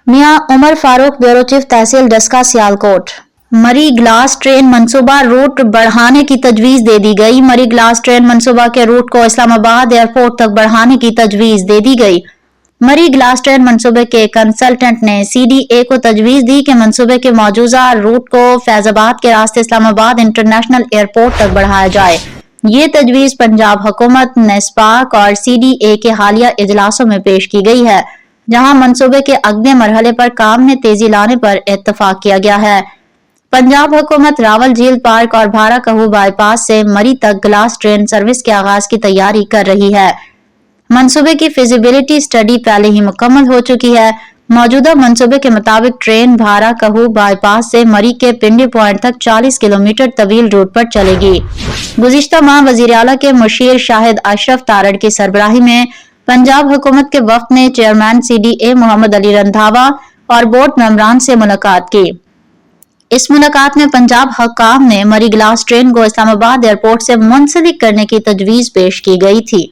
میاں عمر فاروق bureau chief تحصیل ڈسکہ سیالکوٹ۔ مری glass train منصوبہ route بڑھانے کی تجویز دے دی گئی۔ مری گلاس ٹرین منصوبہ کے روٹ کو اسلام آباد ایئرپورٹ تک بڑھانے کی تجویز دے دی گئی۔ مری گلاس ٹرین منصوبے کے کنسلٹنٹ نے سی ڈی اے کو تجویز دی کہ منصوبے کے موجودہ روٹ کو فیض آباد کے راستے اسلام آباد انٹرنیشنل ایئرپورٹ تک بڑھایا جائے۔ یہ تجویز پنجاب حکومت، نیسپاک اور سی ڈی اے کے حالیہ اجلاسوں میں پیش کی گئی ہے، جہاں منصوبے کے اگلے مرحلے پر کام میں تیزی لانے پر اتفاق کیا گیا ہے۔ پنجاب حکومت راول جھیل پارک اور بھارا کہو بائی پاس سے مری تک گلاس ٹرین سروس کے آغاز کی تیاری کر رہی ہے۔ منصوبے کی فیزیبلٹی سٹڈی پہلے ہی مکمل ہو چکی ہے۔ موجودہ منصوبے کے مطابق ٹرین بھارا کہو بائی پاس سے مری کے پنڈی پوائنٹ تک 40 کلومیٹر طویل روٹ پر چلے گی۔ گزشتہ ماہ وزیر اعلیٰ کے مشیر شاہد اشرف تارڑ کی سربراہی میں پنجاب حکومت کے وفد نے چیئرمین سی ڈی اے محمد علی رندھاوا اور بورڈ ممبران سے ملاقات کی۔ اس ملاقات میں پنجاب حکام نے مری گلاس ٹرین کو اسلام آباد ایئرپورٹ سے منسلک کرنے کی تجویز پیش کی گئی تھی۔